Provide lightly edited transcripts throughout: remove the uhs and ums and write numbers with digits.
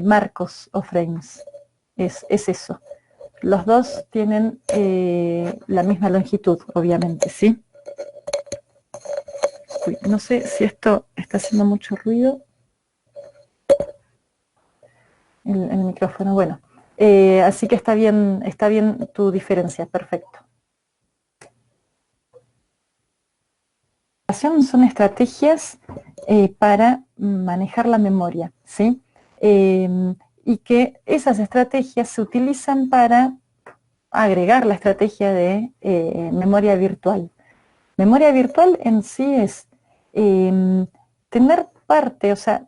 marcos o frames. Es eso. Los dos tienen la misma longitud, obviamente, ¿sí? Uy, no sé si esto está haciendo mucho ruido. El micrófono, bueno. Así que está bien tu diferencia, perfecto. Son estrategias para manejar la memoria, ¿sí? Y que esas estrategias se utilizan para agregar la estrategia de memoria virtual. Memoria virtual en sí es tener parte, o sea,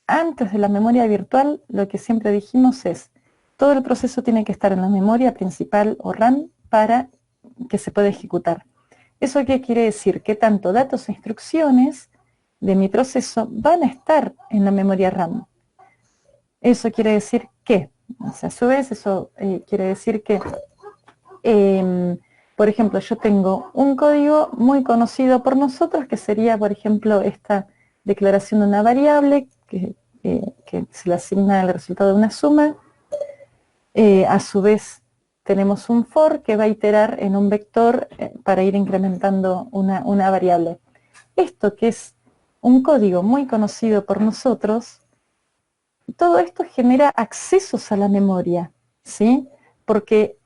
antes de la memoria virtual, lo que siempre dijimos es, todo el proceso tiene que estar en la memoria principal o RAM para que se pueda ejecutar. ¿Eso qué quiere decir? Que tanto datos e instrucciones de mi proceso van a estar en la memoria RAM. Eso quiere decir que, o sea, a su vez, eso quiere decir que, por ejemplo, yo tengo un código muy conocido por nosotros, que sería, por ejemplo, esta declaración de una variable que se le asigna el resultado de una suma. A su vez, tenemos un for que va a iterar en un vector para ir incrementando una variable. Esto que es un código muy conocido por nosotros, todo esto genera accesos a la memoria, ¿sí? Porque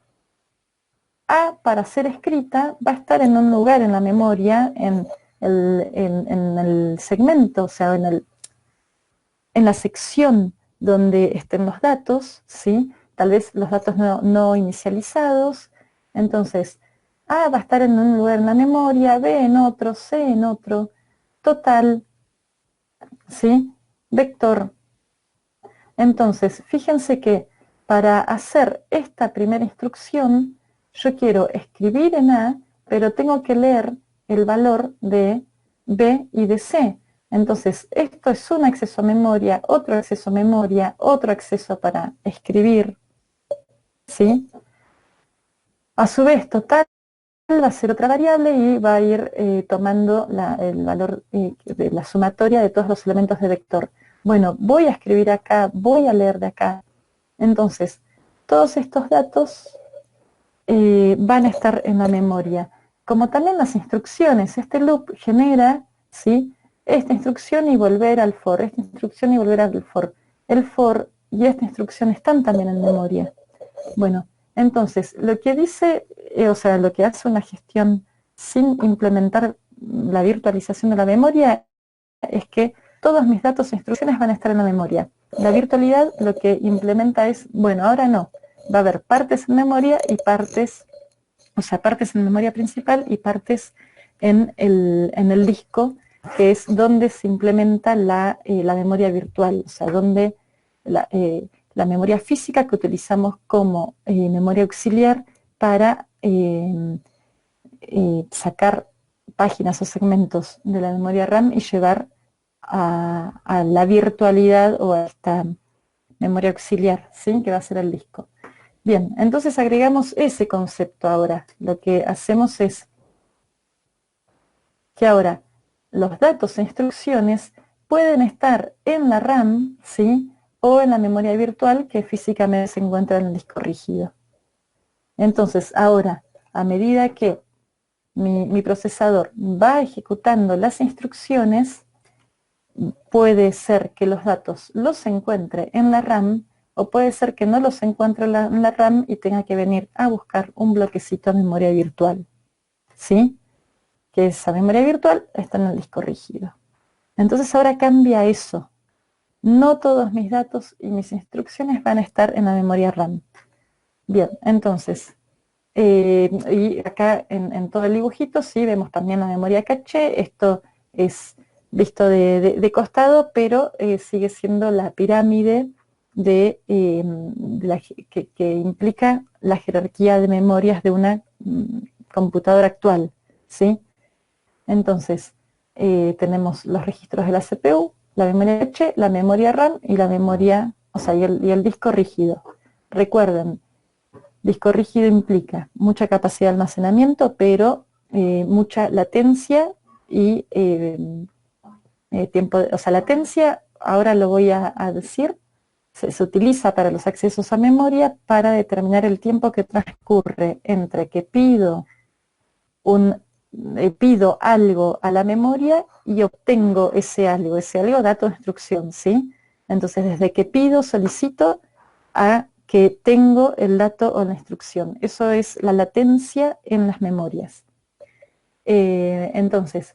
A, para ser escrita, va a estar en un lugar en la memoria, en el segmento, o sea, en la sección donde estén los datos, ¿sí? Tal vez los datos no inicializados. Entonces, A va a estar en un lugar en la memoria, B en otro, C en otro, total, ¿sí? Vector. Entonces, fíjense que para hacer esta primera instrucción, yo quiero escribir en A, pero tengo que leer el valor de B y de C. Entonces, esto es un acceso a memoria, otro acceso a memoria, otro acceso para escribir, ¿sí? A su vez, total va a ser otra variable y va a ir tomando el valor de la sumatoria de todos los elementos de vector. Bueno, voy a escribir acá, voy a leer de acá. Entonces, todos estos datos van a estar en la memoria. Como también las instrucciones, este loop genera, ¿sí?, esta instrucción y volver al for, esta instrucción y volver al for. El for y esta instrucción están también en memoria. Bueno, entonces, lo que dice, o sea, lo que hace una gestión sin implementar la virtualización de la memoria es que todos mis datos e instrucciones van a estar en la memoria. La virtualidad lo que implementa es, bueno, ahora no, va a haber partes en memoria y partes, o sea, partes en memoria principal y partes en el disco, que es donde se implementa la memoria virtual, o sea, donde la memoria física que utilizamos como memoria auxiliar para sacar páginas o segmentos de la memoria RAM y llevar a la virtualidad o a esta memoria auxiliar, ¿sí?, que va a ser el disco. Bien, entonces agregamos ese concepto ahora. Lo que hacemos es que ahora los datos e instrucciones pueden estar en la RAM, ¿sí?, o en la memoria virtual que físicamente se encuentra en el disco rígido. Entonces, ahora, a medida que mi procesador va ejecutando las instrucciones, puede ser que los datos los encuentre en la RAM o puede ser que no los encuentre en la RAM y tenga que venir a buscar un bloquecito de memoria virtual, ¿sí?, que esa memoria virtual está en el disco rígido. Entonces ahora cambia eso. No todos mis datos y mis instrucciones van a estar en la memoria RAM. Bien, entonces, y acá en todo el dibujito sí vemos también la memoria caché. Esto es visto de costado, pero sigue siendo la pirámide que implica la jerarquía de memorias de una computadora actual, ¿sí? Entonces, tenemos los registros de la CPU, la memoria caché, la memoria RAM y la memoria, o sea, y el disco rígido. Recuerden, disco rígido implica mucha capacidad de almacenamiento, pero mucha latencia y tiempo, o sea, latencia, ahora lo voy a decir, se utiliza para los accesos a memoria para determinar el tiempo que transcurre entre que pido algo a la memoria y obtengo ese algo dato de instrucción, ¿sí? Entonces, desde que pido, solicito, a que tengo el dato o la instrucción. Eso es la latencia en las memorias. Entonces,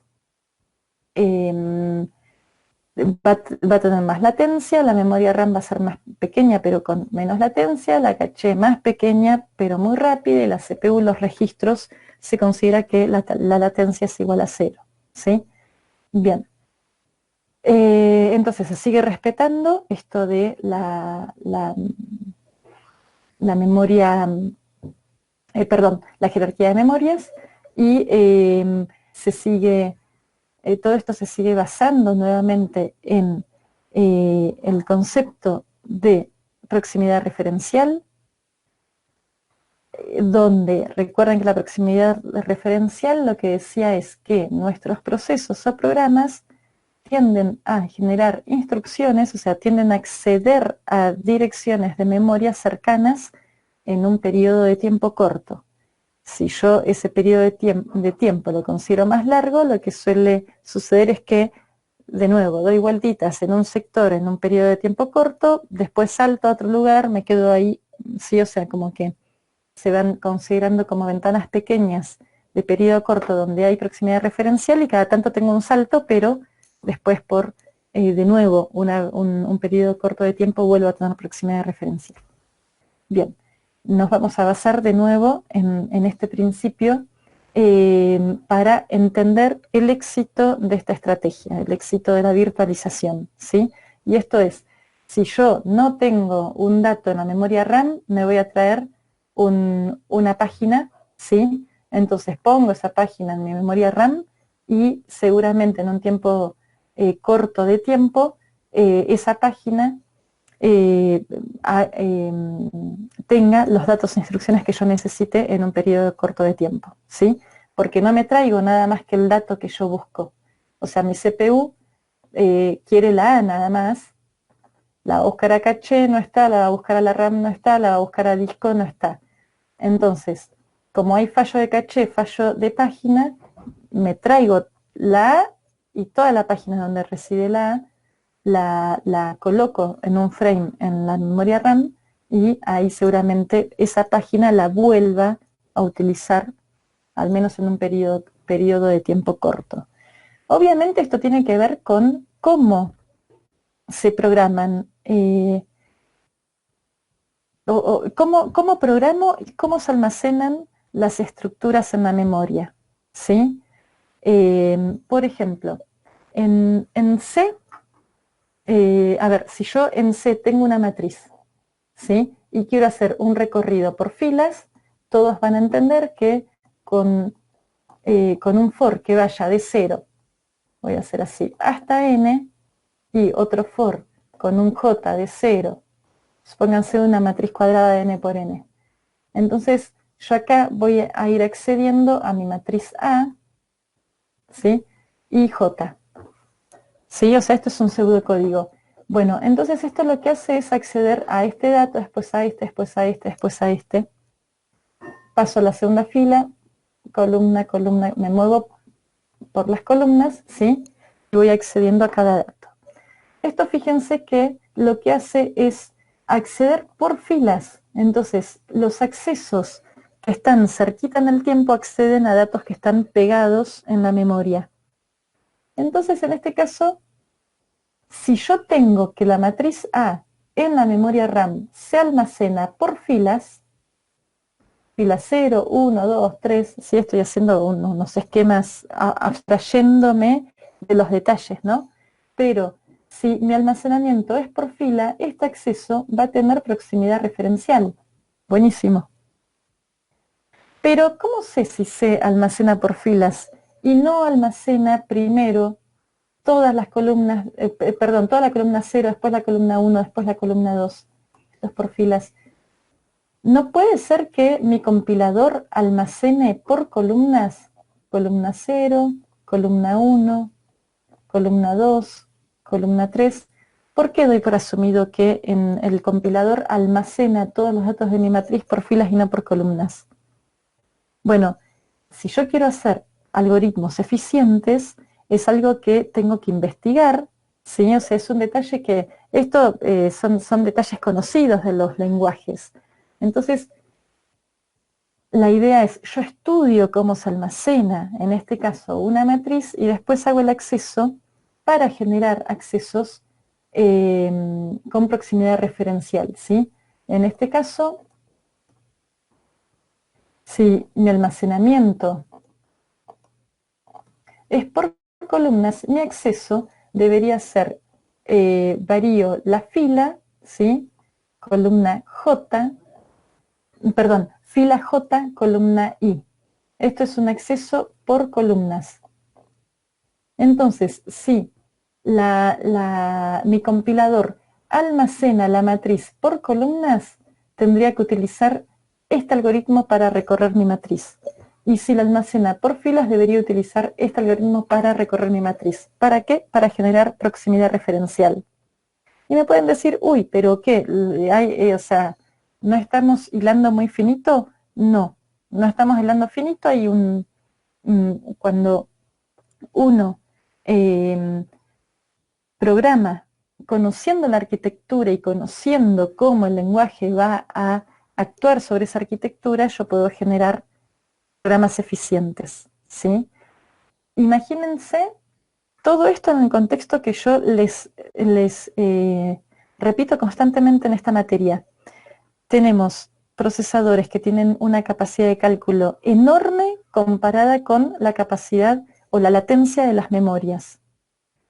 va a tener más latencia, la memoria RAM va a ser más pequeña pero con menos latencia, la caché más pequeña pero muy rápida, y la CPU, los registros, se considera que la latencia es igual a 0, ¿sí? Bien. Entonces se sigue respetando esto de la memoria, perdón, la jerarquía de memorias, y se sigue, todo esto se sigue basando nuevamente en el concepto de proximidad referencial, donde recuerden que la proximidad referencial lo que decía es que nuestros procesos o programas tienden a generar instrucciones, o sea, tienden a acceder a direcciones de memoria cercanas en un periodo de tiempo corto. Si yo ese periodo de tiempo lo considero más largo, lo que suele suceder es que, de nuevo, doy vueltitas en un sector en un periodo de tiempo corto, después salto a otro lugar, me quedo ahí, sí, o sea, como que se van considerando como ventanas pequeñas de periodo corto donde hay proximidad referencial, y cada tanto tengo un salto, pero después por, de nuevo, un periodo corto de tiempo vuelvo a tener proximidad referencial. Bien, nos vamos a basar de nuevo en este principio para entender el éxito de esta estrategia, el éxito de la virtualización, ¿sí? Y esto es, si yo no tengo un dato en la memoria RAM, me voy a traer una página, ¿sí? Entonces pongo esa página en mi memoria RAM y seguramente en un tiempo corto de tiempo, esa página tenga los datos e instrucciones que yo necesite en un periodo corto de tiempo, ¿sí? Porque no me traigo nada más que el dato que yo busco. O sea, mi CPU quiere la A nada más, la va a buscar a caché, no está, la va a buscar a la RAM, no está, la va a buscar a disco, no está. Entonces, como hay fallo de caché, fallo de página, me traigo la A y toda la página donde reside la A, la coloco en un frame en la memoria RAM, y ahí seguramente esa página la vuelva a utilizar, al menos en un periodo de tiempo corto. Obviamente esto tiene que ver con cómo se programan, cómo programo y cómo se almacenan las estructuras en la memoria, ¿sí? Por ejemplo, en C, a ver, si yo en C tengo una matriz, ¿sí? Y quiero hacer un recorrido por filas, todos van a entender que con un for que vaya de 0, voy a hacer así, hasta n, y otro for con un j de 0, supónganse una matriz cuadrada de n por n. Entonces, yo acá voy a ir accediendo a mi matriz A, ¿sí? Y j. ¿Sí? O sea, esto es un pseudocódigo. Bueno, entonces esto lo que hace es acceder a este dato, después a este, después a este, después a este. Paso a la segunda fila, columna, columna, me muevo por las columnas, ¿sí? Y voy accediendo a cada dato. Esto, fíjense que lo que hace es acceder por filas. Entonces, los accesos que están cerquita en el tiempo acceden a datos que están pegados en la memoria. Entonces, en este caso, si yo tengo que la matriz A en la memoria RAM se almacena por filas, fila 0, 1, 2, 3, sí, estoy haciendo unos esquemas abstrayéndome de los detalles, ¿no? Pero si mi almacenamiento es por fila, este acceso va a tener proximidad referencial. Buenísimo. Pero, ¿cómo sé si se almacena por filas y no almacena primero todas las columnas, perdón, toda la columna 0, después la columna 1, después la columna 2, esto es por filas? No puede ser que mi compilador almacene por columnas, columna 0, columna 1, columna 2, columna 3, ¿Por qué doy por asumido que en el compilador almacena todos los datos de mi matriz por filas y no por columnas? Bueno, si yo quiero hacer algoritmos eficientes, es algo que tengo que investigar, ¿sí? O sea, es un detalle que, esto son detalles conocidos de los lenguajes. Entonces, la idea es, yo estudio cómo se almacena, en este caso, una matriz, y después hago el acceso para generar accesos con proximidad referencial, ¿sí? En este caso, si mi almacenamiento es por columnas, mi acceso debería ser, varío la fila, ¿sí? Columna J, perdón, fila J, columna I. Esto es un acceso por columnas. Entonces, si mi compilador almacena la matriz por columnas, tendría que utilizar este algoritmo para recorrer mi matriz. Y si la almacena por filas, debería utilizar este algoritmo para recorrer mi matriz. ¿Para qué? Para generar proximidad referencial. Y me pueden decir, uy, pero ¿qué? O sea, ¿no estamos hilando muy finito? No, no estamos hilando finito. Hay cuando uno programa conociendo la arquitectura y conociendo cómo el lenguaje va a actuar sobre esa arquitectura, yo puedo generar programas eficientes, ¿sí? Imagínense todo esto en el contexto que yo les repito constantemente en esta materia. Tenemos procesadores que tienen una capacidad de cálculo enorme comparada con la capacidad o la latencia de las memorias.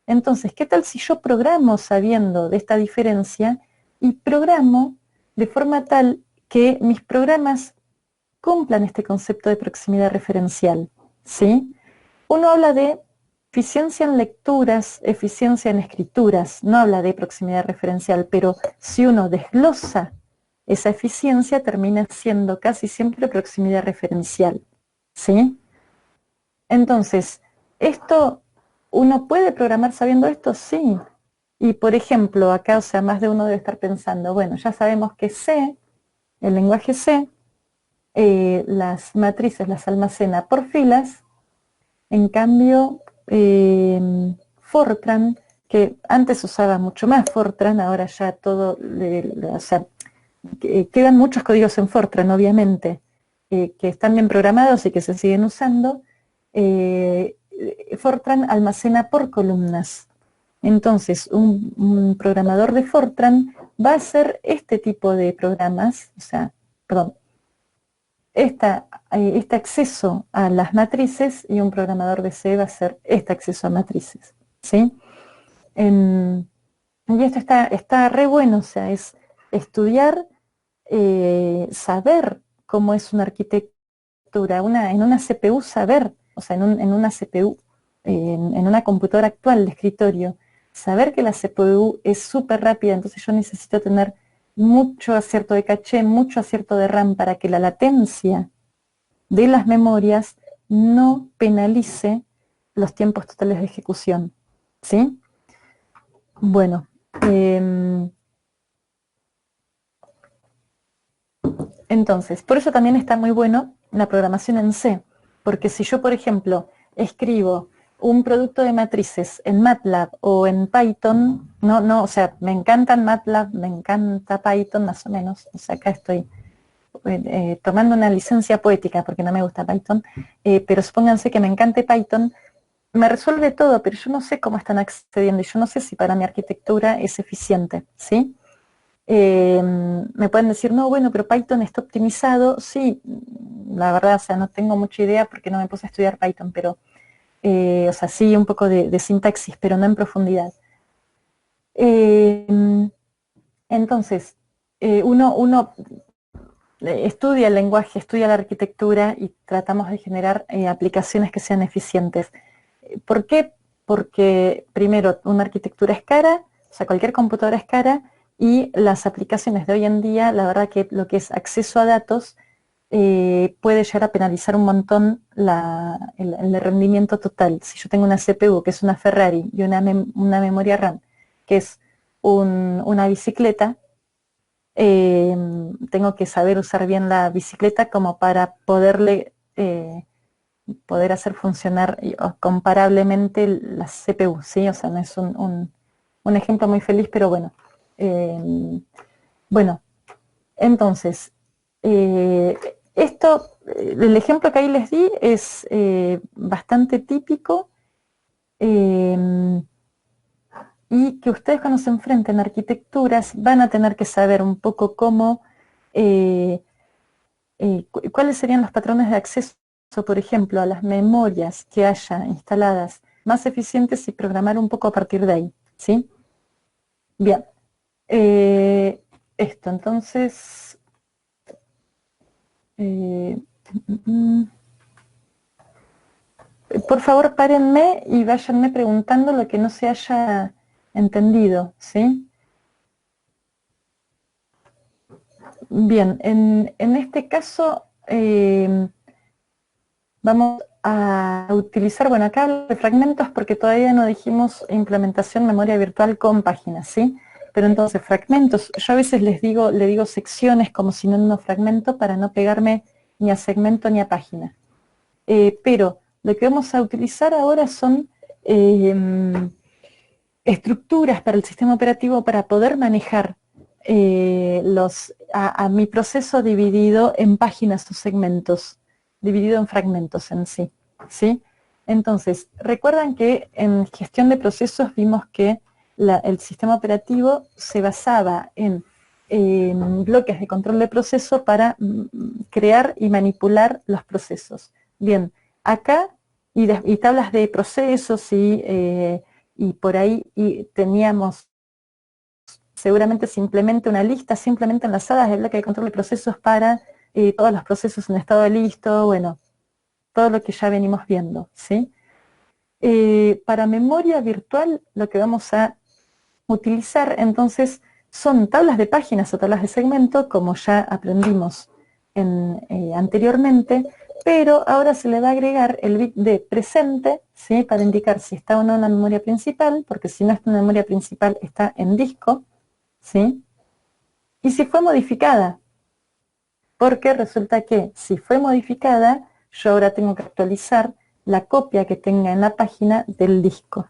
Entonces, ¿qué tal si yo programo sabiendo de esta diferencia y programo de forma tal que mis programas cumplan este concepto de proximidad referencial? ¿Sí? Uno habla de eficiencia en lecturas, eficiencia en escrituras, no habla de proximidad referencial, pero si uno desglosa esa eficiencia, termina siendo casi siempre proximidad referencial, ¿sí? Entonces, esto, ¿uno puede programar sabiendo esto? Sí. Y por ejemplo, acá, o sea, más de uno debe estar pensando, bueno, ya sabemos que C, el lenguaje C, las matrices las almacena por filas. En cambio, Fortran, que antes usaba mucho más Fortran, ahora ya todo, o sea, quedan muchos códigos en Fortran, obviamente, que están bien programados y que se siguen usando. Fortran almacena por columnas. Entonces, un programador de Fortran va a hacer este tipo de programas, o sea, perdón, este acceso a las matrices, y un programador de C va a hacer este acceso a matrices, ¿sí? Y esto está re bueno, o sea, es estudiar, saber cómo es una arquitectura, en una CPU saber, o sea, en una CPU, en una computadora actual de escritorio, saber que la CPU es súper rápida, entonces yo necesito tener mucho acierto de caché, mucho acierto de RAM para que la latencia de las memorias no penalice los tiempos totales de ejecución, ¿sí? Bueno, entonces, por eso también está muy bueno la programación en C, porque si yo, por ejemplo, escribo un producto de matrices en MATLAB o en Python, o sea, me encantan MATLAB, me encanta Python más o menos, o sea, acá estoy tomando una licencia poética porque no me gusta Python, pero supónganse que me encante Python, me resuelve todo, pero yo no sé cómo están accediendo y yo no sé si para mi arquitectura es eficiente, ¿sí? Me pueden decir, no, bueno, pero Python está optimizado. Sí, la verdad, o sea, no tengo mucha idea porque no me puse a estudiar Python, pero, o sea, sí un poco de sintaxis, pero no en profundidad. Entonces, uno estudia el lenguaje, estudia la arquitectura y tratamos de generar aplicaciones que sean eficientes. ¿Por qué? Porque primero, una arquitectura es cara, o sea, cualquier computadora es cara, y las aplicaciones de hoy en día, la verdad que lo que es acceso a datos puede llegar a penalizar un montón el rendimiento total. Si yo tengo una CPU que es una Ferrari y una memoria RAM que es una bicicleta, tengo que saber usar bien la bicicleta como para poder hacer funcionar comparablemente la CPU, ¿sí? O sea, no es un ejemplo muy feliz, pero bueno. Bueno, entonces, el ejemplo que ahí les di es bastante típico, y que ustedes cuando se enfrenten a arquitecturas van a tener que saber un poco cómo, cuáles serían los patrones de acceso, por ejemplo, a las memorias que haya instaladas más eficientes y programar un poco a partir de ahí, ¿sí? Bien, esto entonces, eh, mm, mm, por favor párenme y váyanme preguntando lo que no se haya entendido, ¿sí? Bien, en este caso vamos a utilizar, bueno, acá hablo de fragmentos porque todavía no dijimos implementación memoria virtual con páginas, ¿sí? Pero entonces, fragmentos, yo a veces le digo secciones como sinónimo fragmento para no pegarme ni a segmento ni a página. Pero lo que vamos a utilizar ahora son estructuras para el sistema operativo para poder manejar a mi proceso dividido en páginas o segmentos, dividido en fragmentos en sí, ¿sí? Entonces, recuerdan que en gestión de procesos vimos que el sistema operativo se basaba en bloques de control de proceso para crear y manipular los procesos. Bien, acá, y tablas de procesos y por ahí teníamos seguramente simplemente una lista simplemente enlazadas de bloque de control de procesos para todos los procesos en estado de listo, bueno, todo lo que ya venimos viendo, ¿sí? Para memoria virtual lo que vamos a utilizar entonces son tablas de páginas o tablas de segmento, como ya aprendimos anteriormente, pero ahora se le va a agregar el bit de presente, ¿sí? Para indicar si está o no en la memoria principal, porque si no está en la memoria principal está en disco, ¿sí? Y si fue modificada, porque resulta que si fue modificada, yo ahora tengo que actualizar la copia que tenga en la página del disco,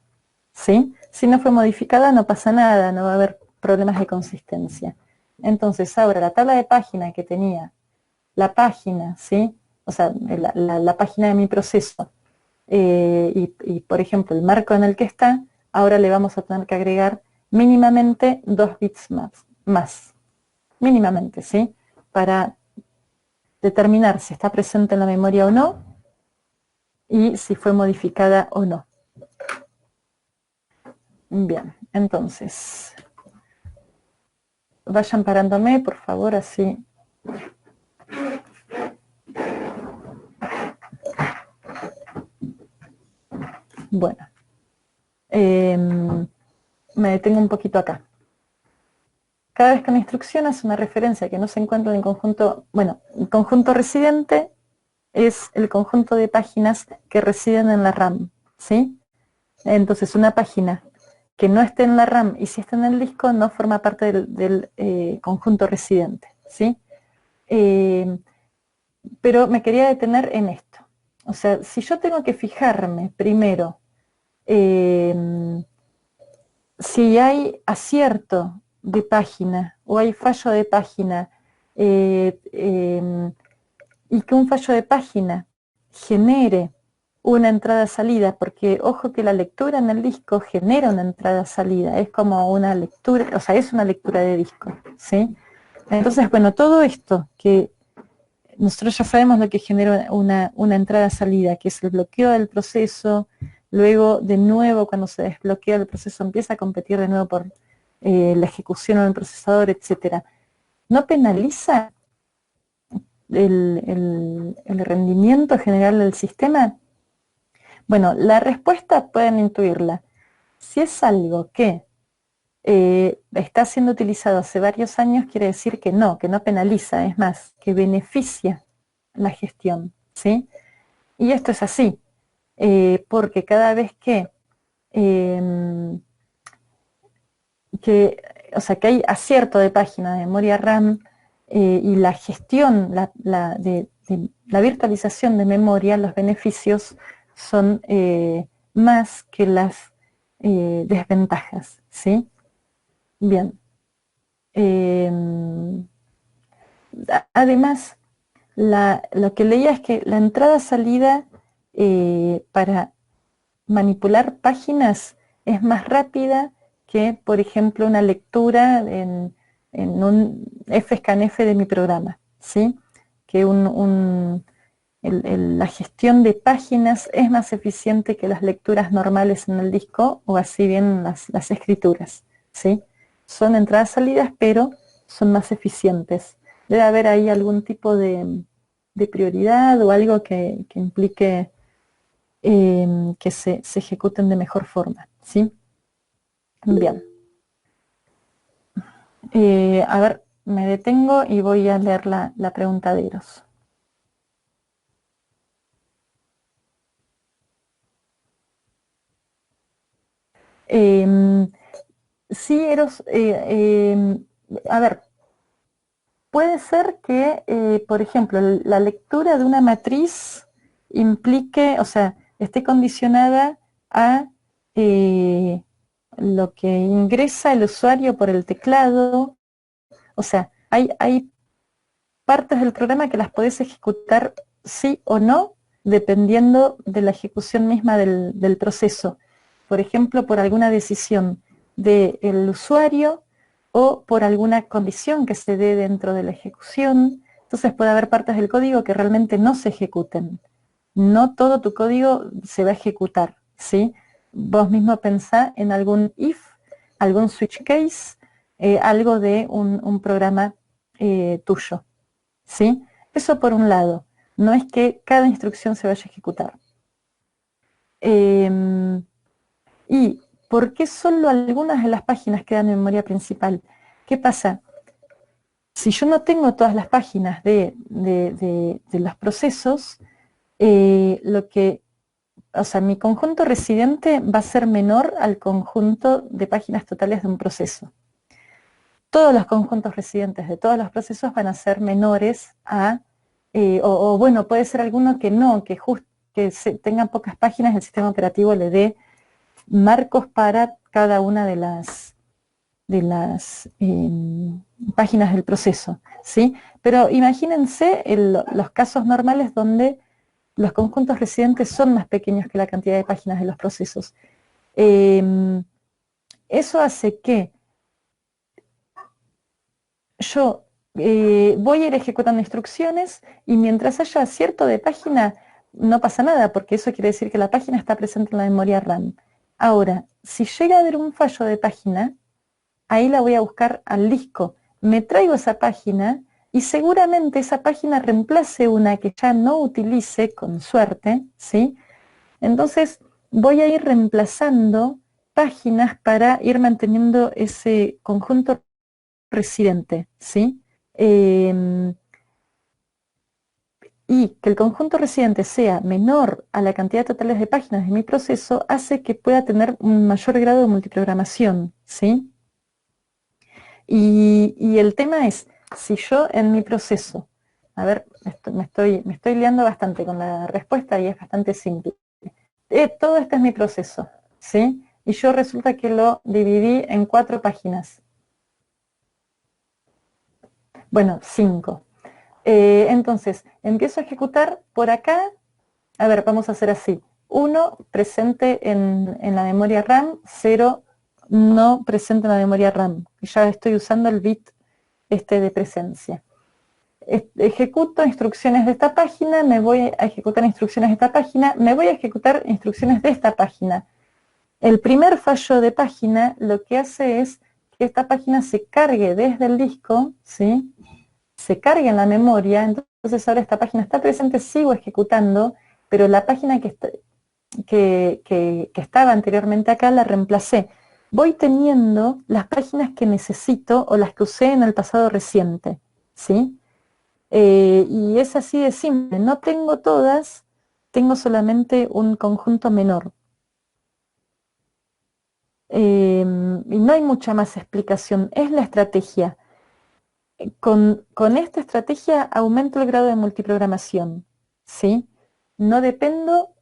¿sí? Si no fue modificada no pasa nada, no va a haber problemas de consistencia. Entonces ahora la tabla de página que tenía la página, ¿sí? O sea, la página de mi proceso, y por ejemplo el marco en el que está, ahora le vamos a tener que agregar mínimamente 2 bits más, mínimamente, ¿sí? Para determinar si está presente en la memoria o no, y si fue modificada o no. Bien, entonces, vayan parándome, por favor, así. Bueno, me detengo un poquito acá. Cada vez que una instrucción hace una referencia que no se encuentra en el conjunto, bueno, el conjunto residente es el conjunto de páginas que residen en la RAM, ¿sí? Entonces una página que no esté en la RAM y si está en el disco no forma parte del conjunto residente, ¿sí? Pero me quería detener en esto. O sea, si yo tengo que fijarme primero si hay acierto de página o hay fallo de página, y que un fallo de página genere una entrada-salida, porque ojo que la lectura en el disco genera una entrada-salida, es como una lectura, o sea, es una lectura de disco, ¿sí? Entonces, bueno, todo esto que nosotros ya sabemos lo que genera una entrada-salida, que es el bloqueo del proceso, luego de nuevo cuando se desbloquea el proceso empieza a competir de nuevo por la ejecución en el procesador, etcétera. ¿No penaliza el rendimiento general del sistema? Bueno, la respuesta pueden intuirla. Si es algo que está siendo utilizado hace varios años, quiere decir que no penaliza, es más, que beneficia la gestión, ¿sí? Y esto es así, porque cada vez que o sea, que hay acierto de página de memoria RAM y la gestión, la virtualización de memoria, los beneficios son más que las desventajas, ¿sí? Bien. Además, lo que leía es que la entrada-salida para manipular páginas es más rápida que, por ejemplo, una lectura en un FSCANF de mi programa, ¿sí? Que la gestión de páginas es más eficiente que las lecturas normales en el disco, o así bien las escrituras, ¿sí? Son entradas-salidas, pero son más eficientes. Debe haber ahí algún tipo de prioridad o algo que implique que se ejecuten de mejor forma, ¿sí? Bien. A ver, me detengo y voy a leer la pregunta de Eros. Sí, Eros, a ver, puede ser que, por ejemplo, la lectura de una matriz implique, o sea, esté condicionada a lo que ingresa el usuario por el teclado. O sea, hay partes del programa que las podés ejecutar sí o no, dependiendo de la ejecución misma del proceso. Por ejemplo, por alguna decisión del usuario o por alguna condición que se dé dentro de la ejecución. Entonces puede haber partes del código que realmente no se ejecuten. No todo tu código se va a ejecutar, ¿sí? Vos mismo pensá en algún if, algún switch case, algo de un programa tuyo, ¿sí? Eso por un lado. No es que cada instrucción se vaya a ejecutar. ¿Y por qué solo algunas de las páginas quedan en memoria principal? ¿Qué pasa? Si yo no tengo todas las páginas de los procesos, o sea, mi conjunto residente va a ser menor al conjunto de páginas totales de un proceso. Todos los conjuntos residentes de todos los procesos van a ser menores a, o bueno, puede ser alguno que no, que tengan pocas páginas, el sistema operativo le dé marcos para cada una de las páginas del proceso, ¿sí? Pero imagínense los casos normales donde los conjuntos residentes son más pequeños que la cantidad de páginas de los procesos. Eso hace que yo voy a ir ejecutando instrucciones y mientras haya acierto de página no pasa nada, porque eso quiere decir que la página está presente en la memoria RAM. Ahora, si llega a haber un fallo de página, ahí la voy a buscar al disco. Me traigo esa página y seguramente esa página reemplace una que ya no utilice, con suerte, ¿sí? Entonces voy a ir reemplazando páginas para ir manteniendo ese conjunto residente, ¿sí? Y que el conjunto residente sea menor a la cantidad total de páginas de mi proceso hace que pueda tener un mayor grado de multiprogramación, ¿sí? Y el tema es, si yo en mi proceso, a ver, me estoy liando bastante con la respuesta y es bastante simple. Todo este es mi proceso, ¿sí? Y yo resulta que lo dividí en 4 páginas. Bueno, 5. Entonces, empiezo a ejecutar por acá. A ver, vamos a hacer así. 1 presente en la memoria RAM, 0 no presente en la memoria RAM. Y ya estoy usando el bit de presencia. Ejecuto instrucciones de esta página, me voy a ejecutar instrucciones de esta página, me voy a ejecutar instrucciones de esta página. El primer fallo de página lo que hace es que esta página se cargue desde el disco, ¿sí? Se cargue en la memoria, entonces ahora esta página está presente, sigo ejecutando, pero la página que estaba anteriormente acá la reemplacé. Voy teniendo las páginas que necesito o las que usé en el pasado reciente, ¿sí? Y es así de simple, no tengo todas, tengo solamente un conjunto menor. Y no hay mucha más explicación, es la estrategia. Con esta estrategia aumento el grado de multiprogramación, ¿sí? No dependo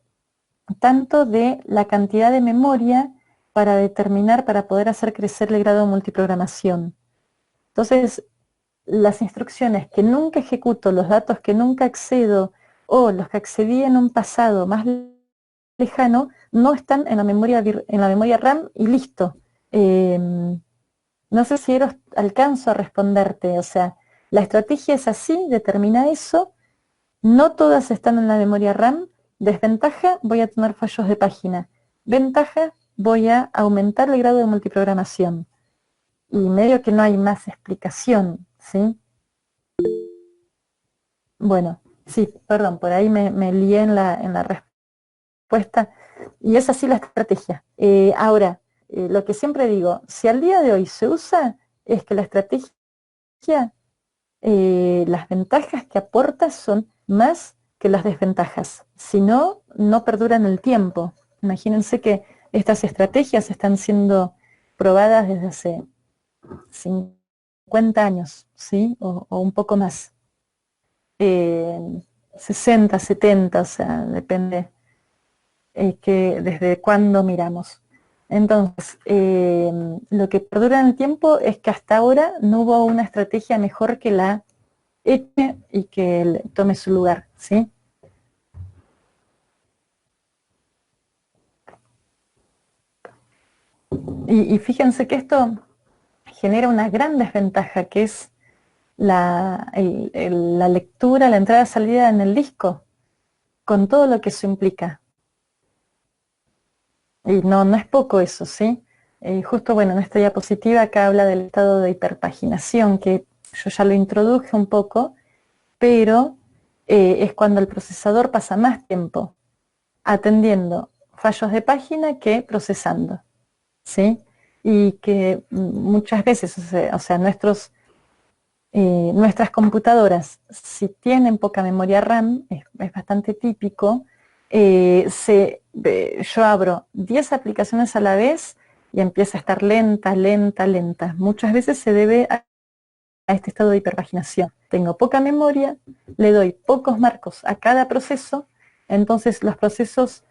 tanto de la cantidad de memoria para determinar, para poder hacer crecer el grado de multiprogramación. Entonces, las instrucciones que nunca ejecuto, los datos que nunca accedo, o los que accedí en un pasado más lejano, no están en la memoria RAM y listo. No sé si alcanzo a responderte, o sea, la estrategia es así, determina eso, no todas están en la memoria RAM, desventaja, voy a tener fallos de página, ventaja, voy a aumentar el grado de multiprogramación. Y medio que no hay más explicación, ¿sí? Bueno, sí, perdón, por ahí me lié en la respuesta. Y es así la estrategia. Ahora, lo que siempre digo, si al día de hoy se usa, es que la estrategia, las ventajas que aporta son más que las desventajas. Si no, no perduran el tiempo. Imagínense que estas estrategias están siendo probadas desde hace 50 años, ¿sí? O un poco más. 60, 70, o sea, depende que desde cuándo miramos. Entonces, lo que perdura en el tiempo es que hasta ahora no hubo una estrategia mejor que la eche y que tome su lugar, ¿sí? Y fíjense que esto genera una gran desventaja, que es la lectura, la entrada-salida en el disco, con todo lo que eso implica. Y no es poco eso, ¿sí? Justo, bueno, en esta diapositiva acá habla del estado de hiperpaginación, que yo ya lo introduje un poco, pero es cuando el procesador pasa más tiempo atendiendo fallos de página que procesando, ¿sí? Y que muchas veces, o sea, nuestras computadoras, si tienen poca memoria RAM, es bastante típico, yo abro 10 aplicaciones a la vez y empieza a estar lenta, lenta, lenta. Muchas veces se debe a este estado de hiperpaginación. Tengo poca memoria, le doy pocos marcos a cada proceso, entonces los procesos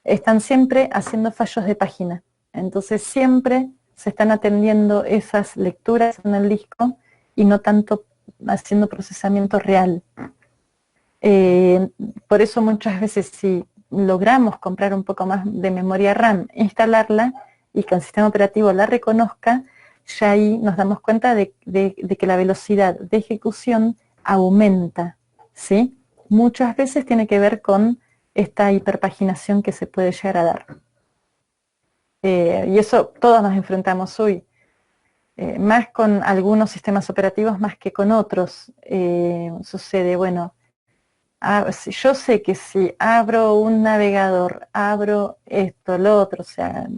están siempre haciendo fallos de página. Entonces siempre se están atendiendo esas lecturas en el disco y no tanto haciendo procesamiento real. Eh, por eso muchas veces si logramos comprar un poco más de memoria RAM, instalarla y que el sistema operativo la reconozca, ya ahí nos damos cuenta de que la velocidad de ejecución aumenta, ¿sí? Muchas veces tiene que ver con esta hiperpaginación que se puede llegar a dar. Y eso todos nos enfrentamos hoy, más con algunos sistemas operativos más que con otros. Sucede, bueno, yo sé que si abro un navegador, abro esto, lo otro, o sea,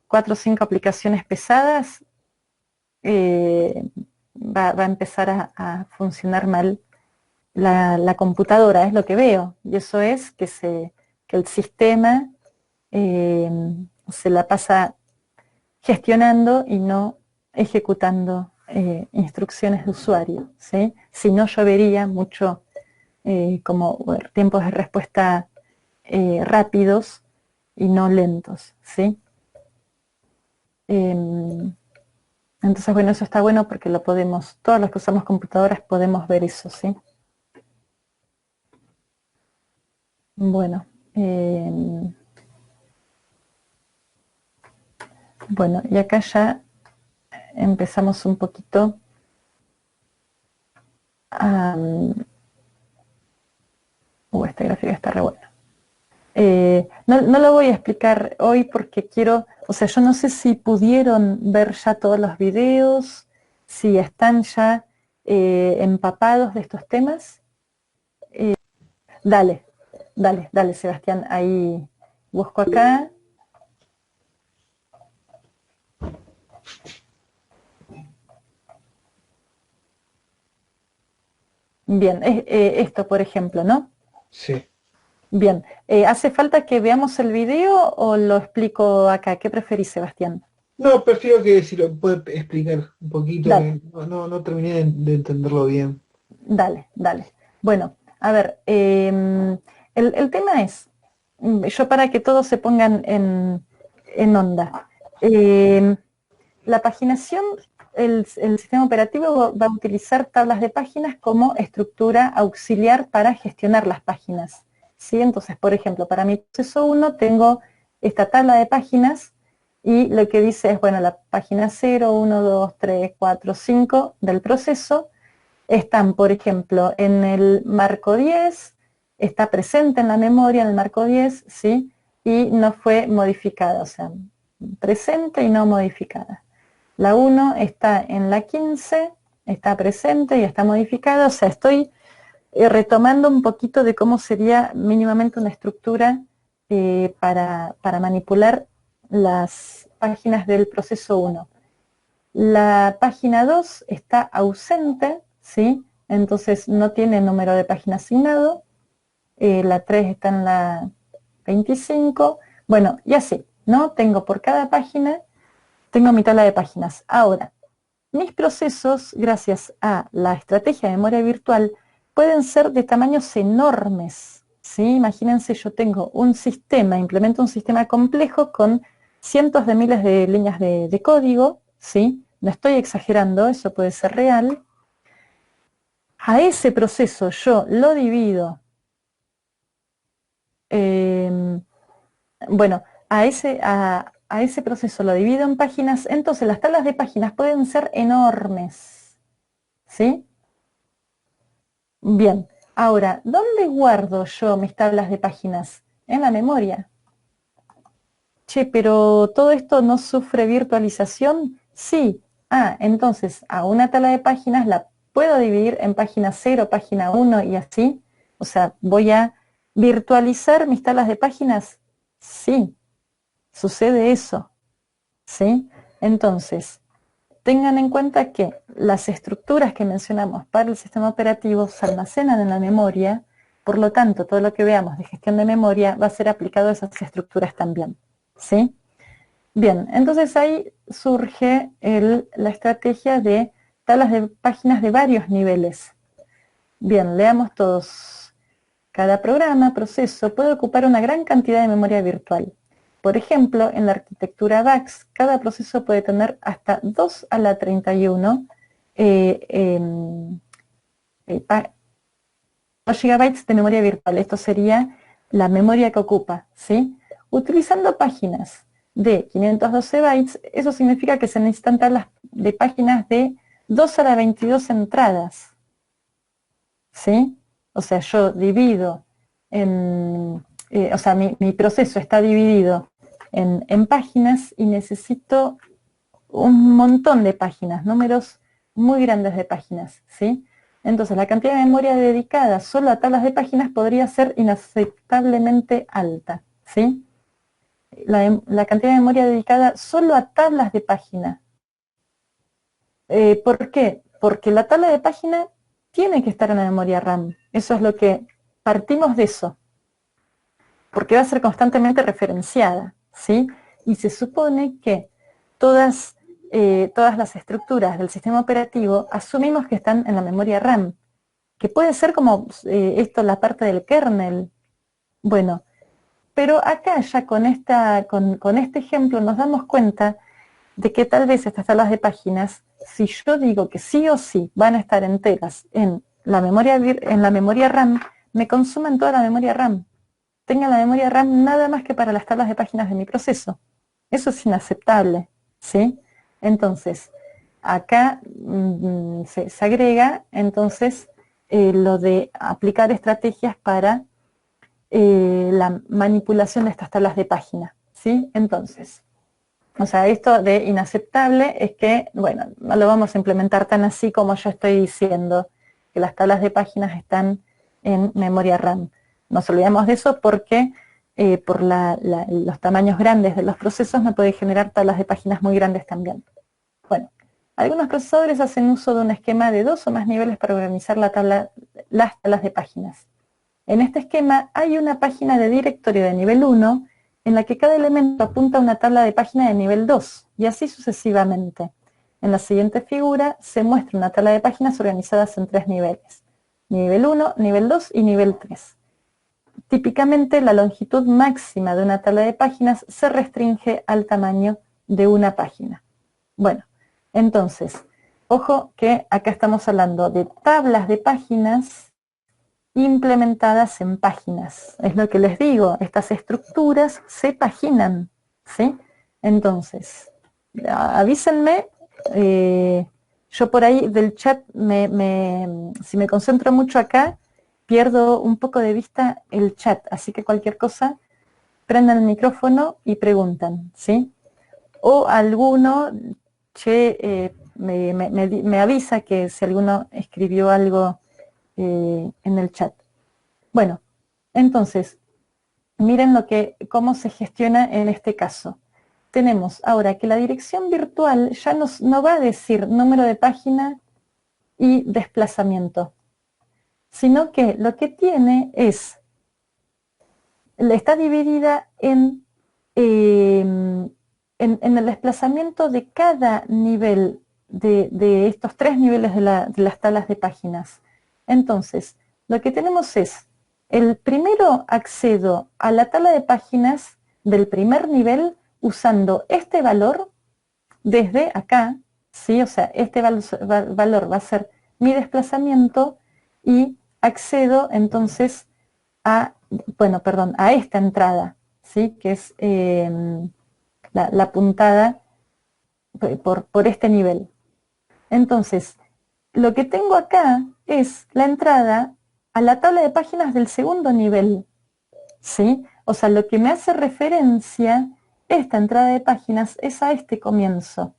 4 o 5 aplicaciones pesadas, va a empezar a funcionar mal la computadora, es lo que veo. Y eso es que el sistema se la pasa gestionando y no ejecutando instrucciones de usuario, ¿sí? Si no, yo vería mucho como tiempos de respuesta rápidos y no lentos, ¿sí? Entonces, bueno, eso está bueno porque todos los que usamos computadoras podemos ver eso, ¿sí? Bueno, bueno, y acá ya empezamos un poquito a... esta gráfica está re buena. No lo voy a explicar hoy porque quiero, o sea, yo no sé si pudieron ver ya todos los videos, si están ya empapados de estos temas. Dale, dale, Sebastián, ahí busco acá. Bien, esto por ejemplo, ¿no? Sí. Bien, ¿hace falta que veamos el video o lo explico acá? ¿Qué preferís, Sebastián? No, prefiero que si lo puede explicar un poquito, Dale, que no terminé de entenderlo bien. dale, dale. Bueno, a ver, el tema es, yo para que todos se pongan en onda, em, la paginación, el sistema operativo va a utilizar tablas de páginas como estructura auxiliar para gestionar las páginas. ¿Sí? Entonces, por ejemplo, para mi proceso 1 tengo esta tabla de páginas y lo que dice es, bueno, la página 0, 1, 2, 3, 4, 5 del proceso están, por ejemplo, en el marco 10, está presente en la memoria en el marco 10, ¿sí? Y no fue modificada, o sea, presente y no modificada. La 1 está en la 15, está presente y está modificada, o sea, estoy retomando un poquito de cómo sería mínimamente una estructura para manipular las páginas del proceso 1. La página 2 está ausente, ¿sí? Entonces no tiene número de página asignado. La 3 está en la 25. Bueno, y así, ¿no? Tengo por cada página, tengo mi tabla de páginas. Ahora, mis procesos, gracias a la estrategia de memoria virtual, pueden ser de tamaños enormes, ¿sí? Imagínense, yo tengo un sistema, implemento un sistema complejo con cientos de miles de líneas de código, ¿sí? No estoy exagerando, eso puede ser real. A ese proceso yo lo divido, eh, bueno, a ese proceso lo divido en páginas, entonces las tablas de páginas pueden ser enormes, ¿sí? Bien, ahora, ¿dónde guardo yo mis tablas de páginas? En la memoria. Che, pero ¿todo esto no sufre virtualización? Sí. Ah, entonces a una tabla de páginas la puedo dividir en página 0, página 1 y así. O sea, ¿voy a virtualizar mis tablas de páginas? Sí, sucede eso. ¿Sí? Entonces, tengan en cuenta que las estructuras que mencionamos para el sistema operativo se almacenan en la memoria, por lo tanto, todo lo que veamos de gestión de memoria va a ser aplicado a esas estructuras también. ¿Sí? Bien, entonces ahí surge la estrategia de tablas de páginas de varios niveles. Bien, leamos todos. Cada programa, proceso, puede ocupar una gran cantidad de memoria virtual. Por ejemplo, en la arquitectura VAX, cada proceso puede tener hasta 2 a la 31 gigabytes de memoria virtual. Esto sería la memoria que ocupa, ¿sí? Utilizando páginas de 512 bytes, eso significa que se necesitan tablas de páginas de 2 a la 22 entradas, ¿sí? O sea, yo divido o sea, mi proceso está dividido en páginas y necesito un montón de páginas, números muy grandes de páginas, ¿sí? Entonces, la cantidad de memoria dedicada solo a tablas de páginas podría ser inaceptablemente alta, ¿sí? La cantidad de memoria dedicada solo a tablas de página. ¿Por qué? Porque la tabla de página tiene que estar en la memoria RAM. Eso es lo que partimos de eso, porque va a ser constantemente referenciada, ¿sí? Y se supone que todas las estructuras del sistema operativo asumimos que están en la memoria RAM, que puede ser como esto, la parte del kernel. Bueno, pero acá ya con este ejemplo nos damos cuenta de que tal vez estas tablas de páginas, si yo digo que sí o sí van a estar enteras en la memoria RAM, me consumen toda la memoria RAM. Tenga la memoria RAM nada más que para las tablas de páginas de mi proceso. Eso es inaceptable, ¿sí? Entonces, acá se agrega entonces lo de aplicar estrategias para la manipulación de estas tablas de página, ¿sí? Entonces, o sea, esto de inaceptable es que, bueno, no lo vamos a implementar tan así como yo estoy diciendo, que las tablas de páginas están en memoria RAM. Nos olvidamos de eso porque por los tamaños grandes de los procesos me puede generar tablas de páginas muy grandes también. Bueno, algunos procesadores hacen uso de un esquema de 2 o más niveles para organizar las tablas de páginas. En este esquema hay una página de directorio de nivel 1 en la que cada elemento apunta a una tabla de página de nivel 2, y así sucesivamente. En la siguiente figura se muestra una tabla de páginas organizadas en 3 niveles. Nivel 1, nivel 2 y nivel 3. Típicamente la longitud máxima de una tabla de páginas se restringe al tamaño de una página. Bueno, entonces, ojo que acá estamos hablando de tablas de páginas implementadas en páginas. Es lo que les digo, estas estructuras se paginan, ¿sí? Entonces, avísenme, yo por ahí del chat, si me concentro mucho acá, pierdo un poco de vista el chat, así que cualquier cosa, prendan el micrófono y preguntan, ¿sí? O alguno, me avisa que si alguno escribió algo en el chat. Bueno, entonces, miren cómo se gestiona en este caso. Tenemos ahora que la dirección virtual ya no va a decir número de página y desplazamiento, sino que lo que tiene está dividida en el desplazamiento de cada nivel de estos 3 niveles de las tablas de páginas. Entonces, lo que tenemos es, el primero accedo a la tabla de páginas del primer nivel usando este valor desde acá, ¿sí? O sea, este valor va a ser mi desplazamiento y accedo entonces a esta entrada, ¿sí? Que es la puntada por este nivel. Entonces, lo que tengo acá es la entrada a la tabla de páginas del segundo nivel, ¿sí? O sea, lo que me hace referencia esta entrada de páginas es a este comienzo.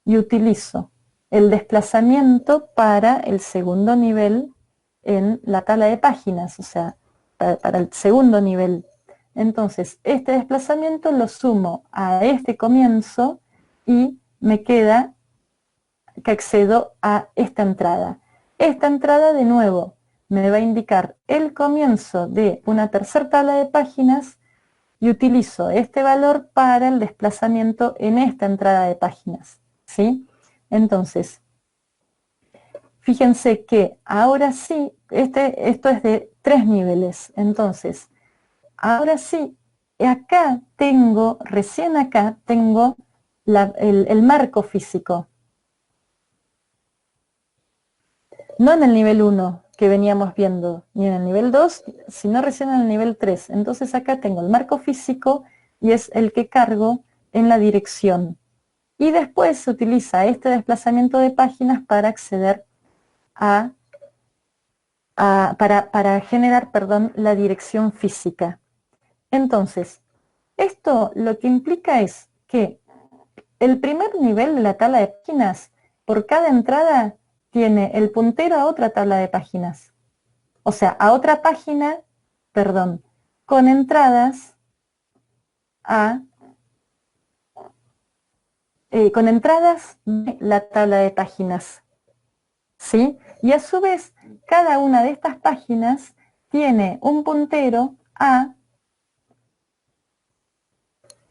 Y utilizo el desplazamiento para el segundo nivel en la tabla de páginas, o sea, para el segundo nivel. Entonces, este desplazamiento lo sumo a este comienzo y me queda que accedo a esta entrada. Esta entrada, de nuevo, me va a indicar el comienzo de una tercera tabla de páginas y utilizo este valor para el desplazamiento en esta entrada de páginas, ¿sí? Entonces, fíjense que ahora sí, esto es de 3 niveles, entonces, ahora sí, recién acá tengo el marco físico. No en el nivel 1 que veníamos viendo, ni en el nivel 2, sino recién en el nivel 3. Entonces acá tengo el marco físico y es el que cargo en la dirección. Y después se utiliza este desplazamiento de páginas para acceder para generar, la dirección física. Entonces, esto lo que implica es que el primer nivel de la tabla de páginas, por cada entrada, tiene el puntero a otra tabla de páginas. O sea, a otra página, con entradas de la tabla de páginas. ¿Sí? Y a su vez, cada una de estas páginas tiene un puntero a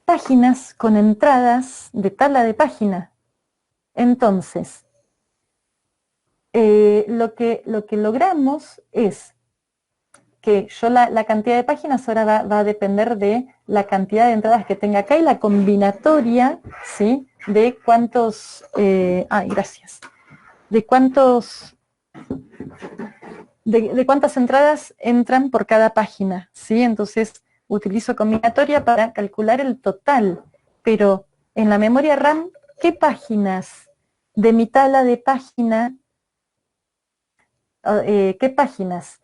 páginas con entradas de tabla de página. Entonces, lo que logramos es que yo la cantidad de páginas ahora va a depender de la cantidad de entradas que tenga acá y la combinatoria, ¿sí? De cuántos, gracias, de cuántas entradas entran por cada página, ¿sí? Entonces utilizo combinatoria para calcular el total, pero en la memoria RAM, ¿qué páginas de mi tabla de página, qué páginas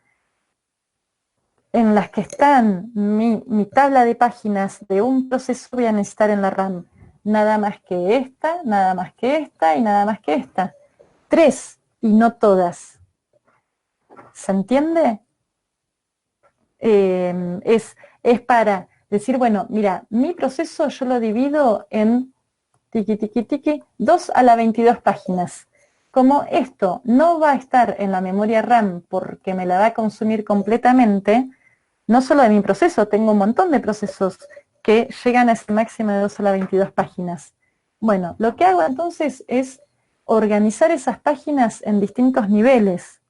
en las que están mi tabla de páginas de un proceso voy a necesitar en la RAM? Nada más que esta, nada más que esta y nada más que esta. 3 y no todas. ¿Se entiende? Es para decir, bueno, mira, mi proceso yo lo divido en 2 a la 22 páginas. Como esto no va a estar en la memoria RAM porque me la va a consumir completamente, no solo de mi proceso, tengo un montón de procesos que llegan a ese máximo de 2 a la 22 páginas. Bueno, lo que hago entonces es organizar esas páginas en distintos niveles,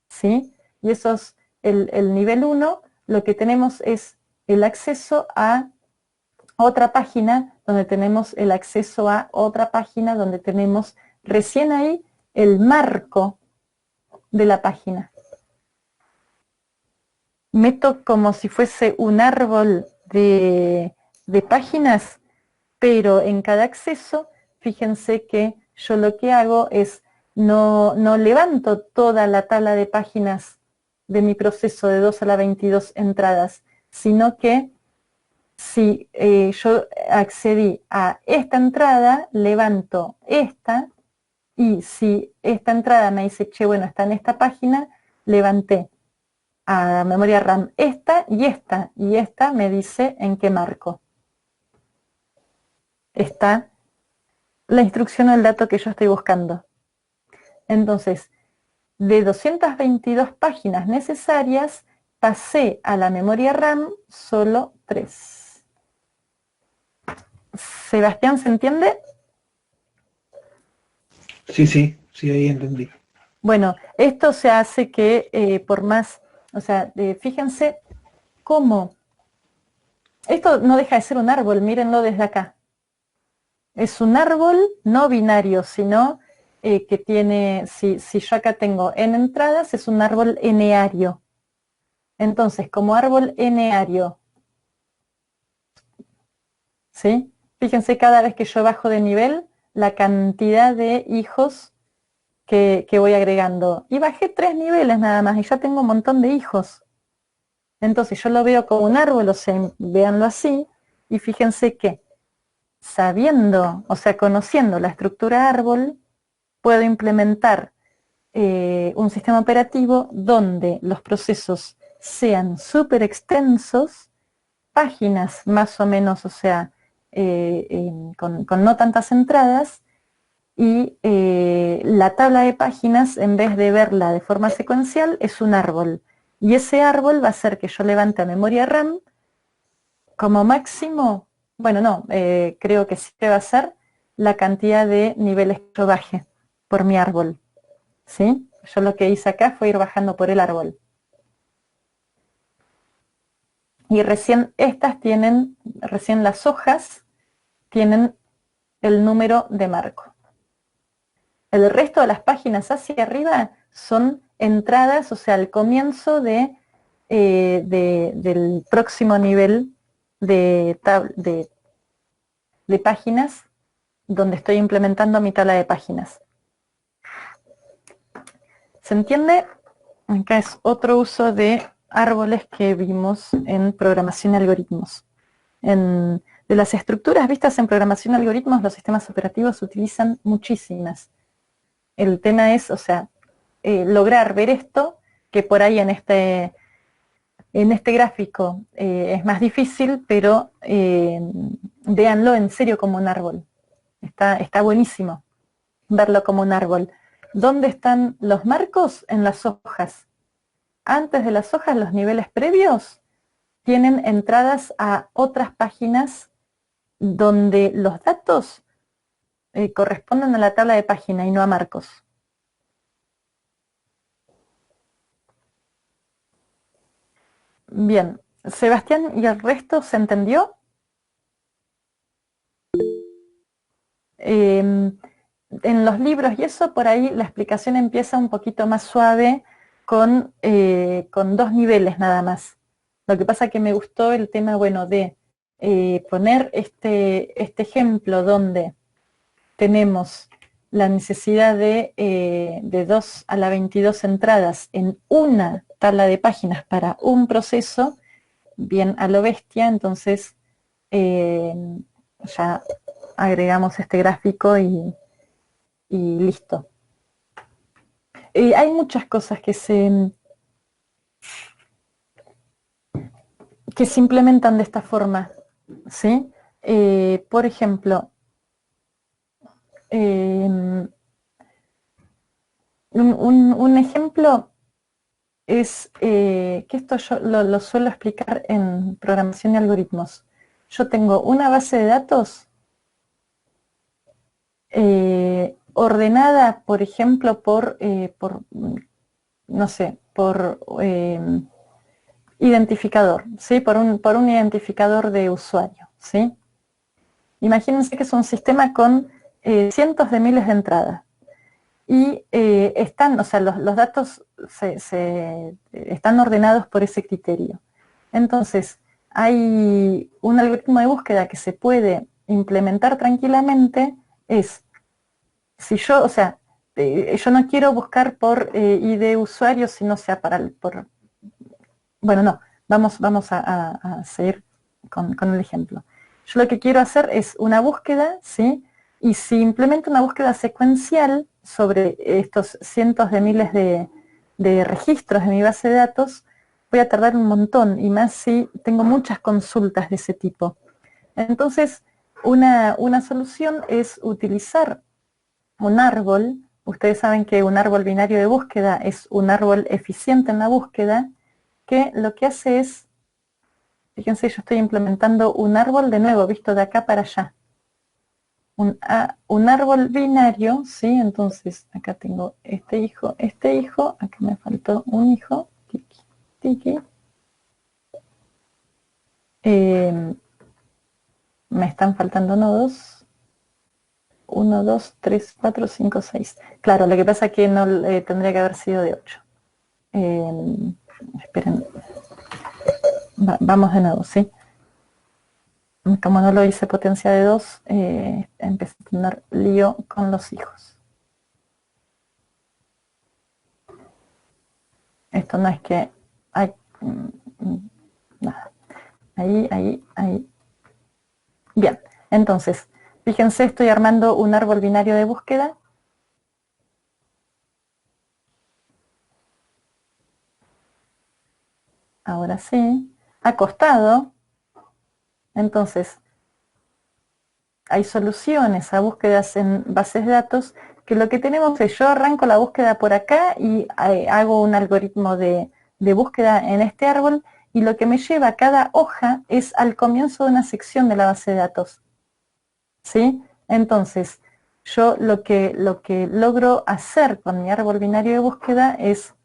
¿sí? Y esos, el nivel 1, lo que tenemos es el acceso a otra página, donde tenemos el acceso a otra página, donde tenemos recién ahí el marco de la página. Meto como si fuese un árbol de páginas, pero en cada acceso, fíjense que yo lo que hago es, no levanto toda la tabla de páginas de mi proceso de 2 a la 22 entradas, sino que si yo accedí a esta entrada, levanto esta, y si esta entrada me dice, che, bueno, está en esta página, levanté a memoria RAM esta, y esta me dice en qué marco está la instrucción o el dato que yo estoy buscando. Entonces, de 222 páginas necesarias, pasé a la memoria RAM solo 3. Sebastián, ¿se entiende? Sí, ahí entendí. Bueno, esto se hace que por más, o sea, fíjense cómo, esto no deja de ser un árbol, mírenlo desde acá. Es un árbol no binario, sino que tiene, si yo acá tengo n entradas, es un árbol eneario. Entonces, como árbol eneario, ¿sí? Fíjense cada vez que yo bajo de nivel, la cantidad de hijos que voy agregando. Y bajé 3 niveles nada más, y ya tengo un montón de hijos. Entonces yo lo veo como un árbol, o sea, véanlo así, y fíjense que sabiendo, o sea, conociendo la estructura árbol, puedo implementar un sistema operativo donde los procesos sean súper extensos, páginas más o menos, o sea, con no tantas entradas, y la tabla de páginas, en vez de verla de forma secuencial, es un árbol. Y ese árbol va a hacer que yo levante a memoria RAM como máximo, bueno, no, creo que sí que va a ser la cantidad de niveles que yo baje por mi árbol. ¿Sí? Yo lo que hice acá fue ir bajando por el árbol. Y recién estas tienen, recién las hojas tienen el número de marco. El resto de las páginas hacia arriba son entradas, o sea, el comienzo del próximo nivel de páginas donde estoy implementando mi tabla de páginas. ¿Se entiende? Acá es otro uso de árboles que vimos en programación y algoritmos. De las estructuras vistas en programación y algoritmos, los sistemas operativos utilizan muchísimas. El tema es, o sea, lograr ver esto, que por ahí en este gráfico es más difícil, pero véanlo en serio como un árbol. Está buenísimo verlo como un árbol. ¿Dónde están los marcos? En las hojas. Antes de las hojas, los niveles previos tienen entradas a otras páginas donde los datos corresponden a la tabla de página y no a marcos. Bien, Sebastián, ¿y el resto se entendió? En los libros y eso, por ahí la explicación empieza un poquito más suave con 2 niveles nada más. Lo que pasa que me gustó el tema, bueno, de poner este ejemplo donde tenemos la necesidad de 2 a la 22 entradas en una tabla de páginas para un proceso, bien a lo bestia, entonces ya agregamos este gráfico y listo. Hay muchas cosas que se implementan de esta forma, ¿sí? Por ejemplo, un ejemplo es que esto yo lo suelo explicar en programación y algoritmos. yo tengo una base de datos ordenada, por ejemplo, no sé, por identificador, ¿sí? Por un identificador de usuario, ¿sí? Imagínense que es un sistema con cientos de miles de entradas. Y o sea, los datos están ordenados por ese criterio. Entonces, hay un algoritmo de búsqueda que se puede implementar tranquilamente, si yo, o sea, yo no quiero buscar por ID usuario, sino sea bueno, no, vamos a seguir con el ejemplo. Yo lo que quiero hacer es una búsqueda, ¿sí? Y si implemento una búsqueda secuencial sobre estos cientos de miles de registros de mi base de datos, voy a tardar un montón, y más si tengo muchas consultas de ese tipo. Entonces, una solución es utilizar un árbol. Ustedes saben que un árbol binario de búsqueda es un árbol eficiente en la búsqueda, que lo que hace es, fíjense, yo estoy implementando un árbol de nuevo, visto de acá para allá. Un árbol binario, ¿sí? Entonces, acá tengo este hijo, acá me faltó un hijo, tiki, tiki. Me están faltando nodos. 1, 2, 3, 4, 5, 6. Claro, lo que pasa es que no tendría que haber sido de 8. Esperen. Vamos de nuevo, ¿sí? Como no lo hice potencia de 2, empecé a tener lío con los hijos. Esto no es que hay nada. Ahí. Bien, entonces, fíjense, estoy armando un árbol binario de búsqueda. Ahora sí. Acostado. Entonces, hay soluciones a búsquedas en bases de datos que lo que tenemos es, yo arranco la búsqueda por acá y hago un algoritmo de búsqueda en este árbol, y lo que me lleva a cada hoja es al comienzo de una sección de la base de datos. ¿Sí? Entonces, yo lo que logro hacer con mi árbol binario de búsqueda es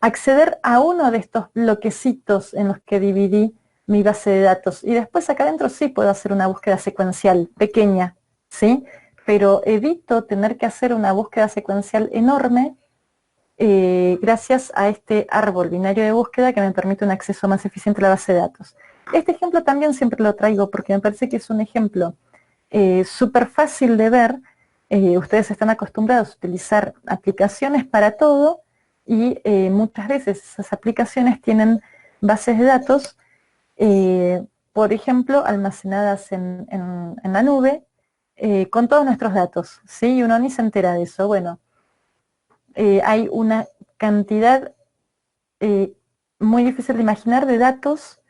acceder a uno de estos bloquecitos en los que dividí mi base de datos. Y después acá adentro sí puedo hacer una búsqueda secuencial pequeña, ¿sí? Pero evito tener que hacer una búsqueda secuencial enorme gracias a este árbol binario de búsqueda que me permite un acceso más eficiente a la base de datos. Este ejemplo también siempre lo traigo porque me parece que es un ejemplo súper fácil de ver. Ustedes están acostumbrados a utilizar aplicaciones para todo, y muchas veces esas aplicaciones tienen bases de datos, por ejemplo, almacenadas en la nube, con todos nuestros datos, ¿sí? Y uno ni se entera de eso. Bueno, hay una cantidad muy difícil de imaginar de datos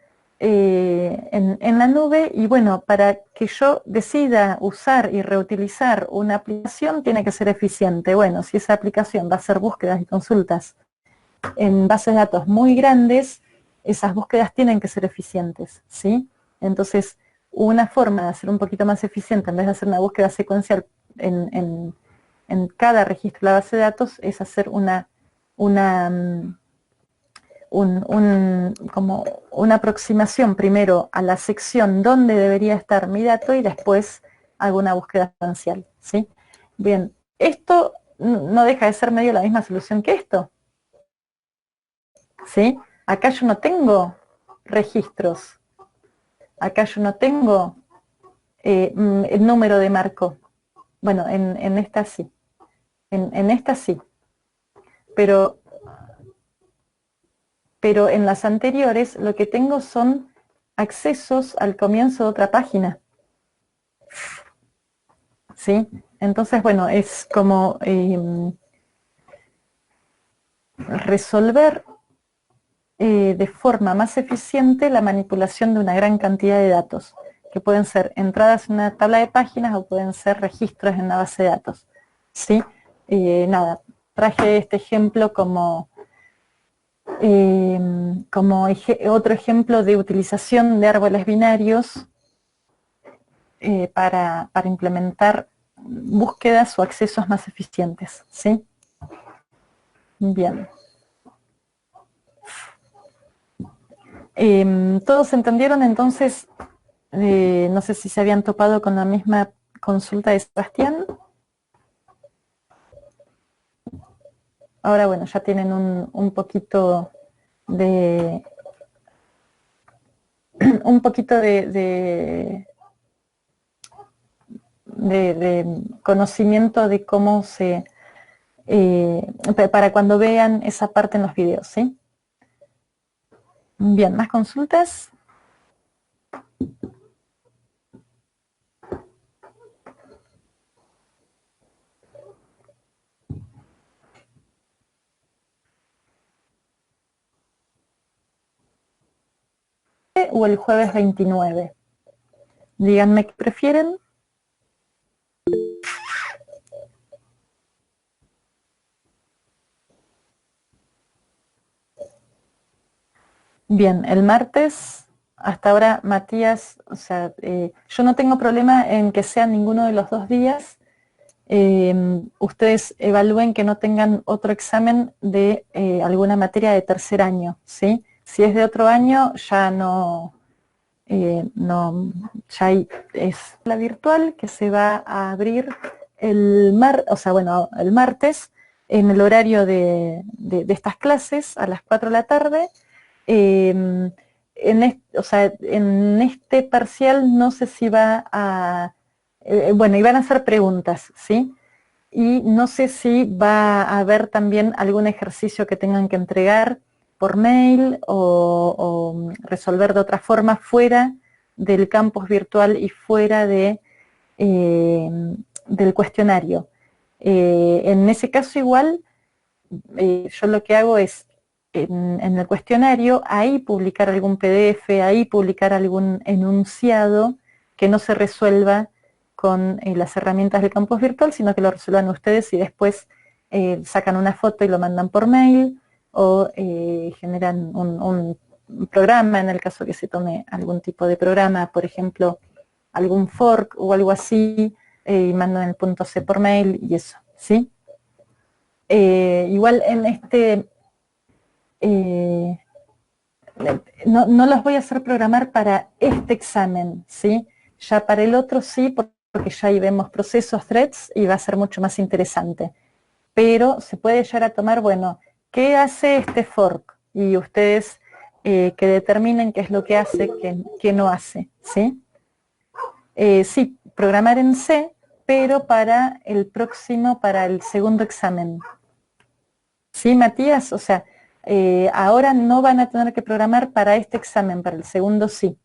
en la nube, y bueno, para que yo decida usar y reutilizar una aplicación tiene que ser eficiente. Bueno, si esa aplicación va a hacer búsquedas y consultas en bases de datos muy grandes, esas búsquedas tienen que ser eficientes, ¿sí? Entonces, una forma de hacer un poquito más eficiente, en vez de hacer una búsqueda secuencial en cada registro de la base de datos, es hacer como una aproximación primero a la sección donde debería estar mi dato, y después hago una búsqueda secuencial, ¿sí? Bien, esto no deja de ser medio la misma solución que esto, ¿sí? Acá yo no tengo registros, acá yo no tengo el número de marco. Bueno, en esta sí, en esta sí, pero en las anteriores lo que tengo son accesos al comienzo de otra página, ¿sí? Entonces, bueno, es como resolver de forma más eficiente la manipulación de una gran cantidad de datos, que pueden ser entradas en una tabla de páginas o pueden ser registros en una base de datos, ¿sí? Nada, traje este ejemplo como como otro ejemplo de utilización de árboles binarios para implementar búsquedas o accesos más eficientes, ¿sí? Bien. ¿Todos entendieron entonces? No sé si se habían topado con la misma consulta de Sebastián. Ahora, bueno, ya tienen un poquito de de conocimiento de cómo se para cuando vean esa parte en los videos, ¿sí? Bien, ¿más consultas? ¿O el jueves 29? Díganme qué prefieren. Bien, el martes, hasta ahora Matías, o sea, yo no tengo problema en que sea ninguno de los 2 días. Ustedes evalúen que no tengan otro examen de alguna materia de tercer año, ¿sí? Si es de otro año, ya no, ya es la virtual que se va a abrir el martes en el horario de estas clases a las 4 de la tarde. En este parcial no sé si va a, bueno, iban a hacer preguntas, ¿sí? Y no sé si va a haber también algún ejercicio que tengan que entregar por mail o resolver de otra forma fuera del campus virtual y fuera del cuestionario. En ese caso igual, yo lo que hago es en el cuestionario, ahí publicar algún PDF, ahí publicar algún enunciado que no se resuelva con las herramientas del campus virtual, sino que lo resuelvan ustedes y después sacan una foto y lo mandan por mail o generan un programa, en el caso que se tome algún tipo de programa, por ejemplo, algún fork o algo así, y mandan el punto C por mail y eso, ¿sí? Igual en este no los voy a hacer programar para este examen, ¿sí? Ya para el otro sí, porque ya ahí vemos procesos, threads, y va a ser mucho más interesante. Pero se puede llegar a tomar, bueno, ¿qué hace este fork? Y ustedes que determinen qué es lo que hace, qué no hace, ¿sí? Sí, programar en C, pero para el próximo, para el segundo examen. ¿Sí, Matías? O sea, ahora no van a tener que programar para este examen, para el segundo sí,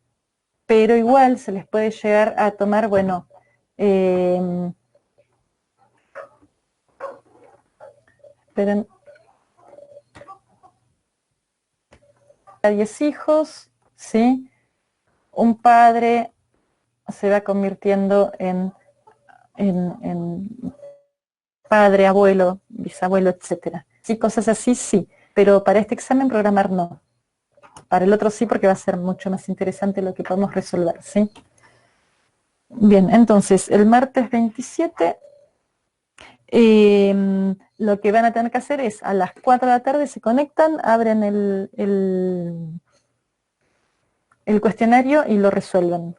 pero igual se les puede llegar a tomar, bueno, esperen, a 10 hijos, ¿sí? Un padre se va convirtiendo en padre, abuelo, bisabuelo, etcétera. Sí, cosas así, sí, pero para este examen programar no. Para el otro sí, porque va a ser mucho más interesante lo que podemos resolver, ¿sí? Bien, entonces, el martes 27, lo que van a tener que hacer es, a las 4 de la tarde se conectan, abren el cuestionario y lo resuelven.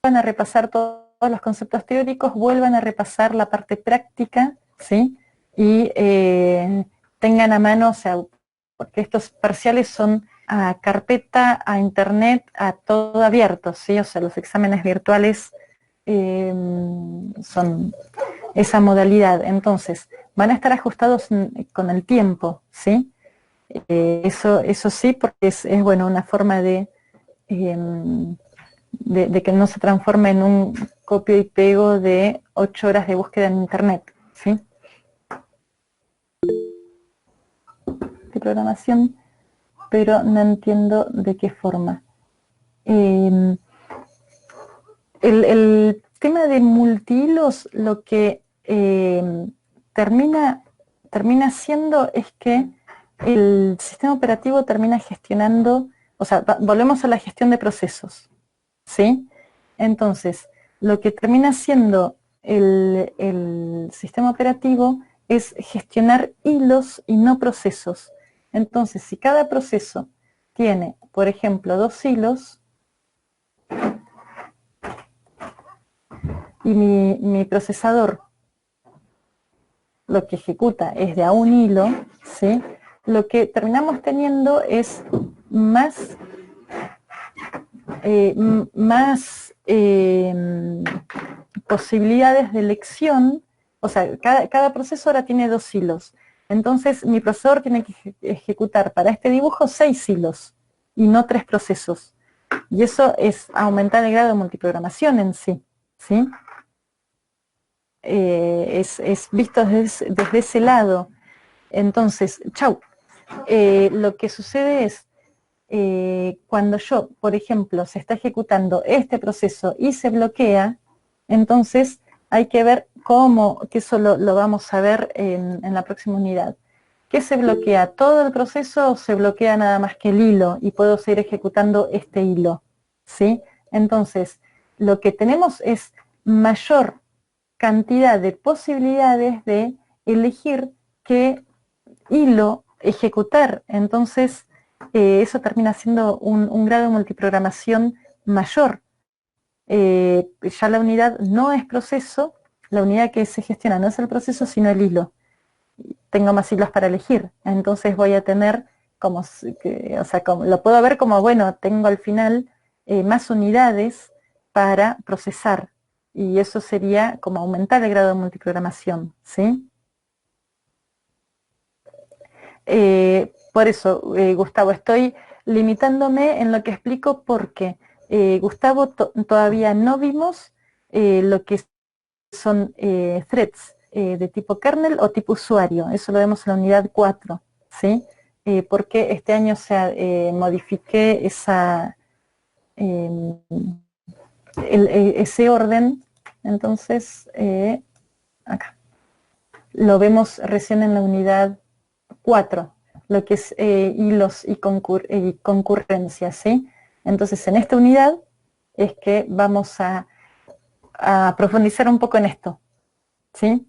Van a repasar todos los conceptos teóricos, vuelvan a repasar la parte práctica, ¿sí? Y tengan a mano, o sea, porque estos parciales son a carpeta, a internet, a todo abierto, ¿sí? O sea, los exámenes virtuales son esa modalidad. Entonces, van a estar ajustados con el tiempo, ¿sí? Eso sí, porque es bueno, una forma de que no se transforme en un copio y pego de 8 horas de búsqueda en internet, ¿sí? De programación, pero no entiendo de qué forma. El tema de multihilos, lo que termina siendo es que el sistema operativo termina gestionando, o sea, volvemos a la gestión de procesos, ¿sí? Entonces, lo que termina siendo el sistema operativo es gestionar hilos y no procesos. Entonces, si cada proceso tiene, por ejemplo, 2 hilos, y mi procesador lo que ejecuta es de a un hilo, ¿sí? Lo que terminamos teniendo es más posibilidades de elección. O sea, cada proceso ahora tiene 2 hilos. Entonces mi procesador tiene que ejecutar para este dibujo 6 hilos y no 3 procesos. Y eso es aumentar el grado de multiprogramación en sí, ¿sí? Es visto desde ese lado. Entonces, lo que sucede es, cuando por ejemplo, se está ejecutando este proceso y se bloquea, entonces hay que ver cómo, que eso lo vamos a ver en la próxima unidad. ¿Qué se bloquea? ¿Todo el proceso o se bloquea nada más que el hilo y puedo seguir ejecutando este hilo? ¿Sí? Entonces, lo que tenemos es mayor cantidad de posibilidades de elegir qué hilo ejecutar. Entonces, eso termina siendo un grado de multiprogramación mayor. Ya la unidad no es proceso, la unidad que se gestiona no es el proceso, sino el hilo. Tengo más hilos para elegir, entonces voy a tener o sea, lo puedo ver como, bueno, tengo al final más unidades para procesar, y eso sería como aumentar el grado de multiprogramación, ¿sí? Por eso, Gustavo, estoy limitándome en lo que explico porque, Gustavo, todavía no vimos lo que son threads de tipo kernel o tipo usuario. Eso lo vemos en la unidad 4, ¿sí? Porque este año modifiqué ese orden. Entonces, acá. Lo vemos recién en la unidad 4, lo que es hilos y concurrencia, ¿sí? Entonces, en esta unidad es que vamos a profundizar un poco en esto, ¿sí?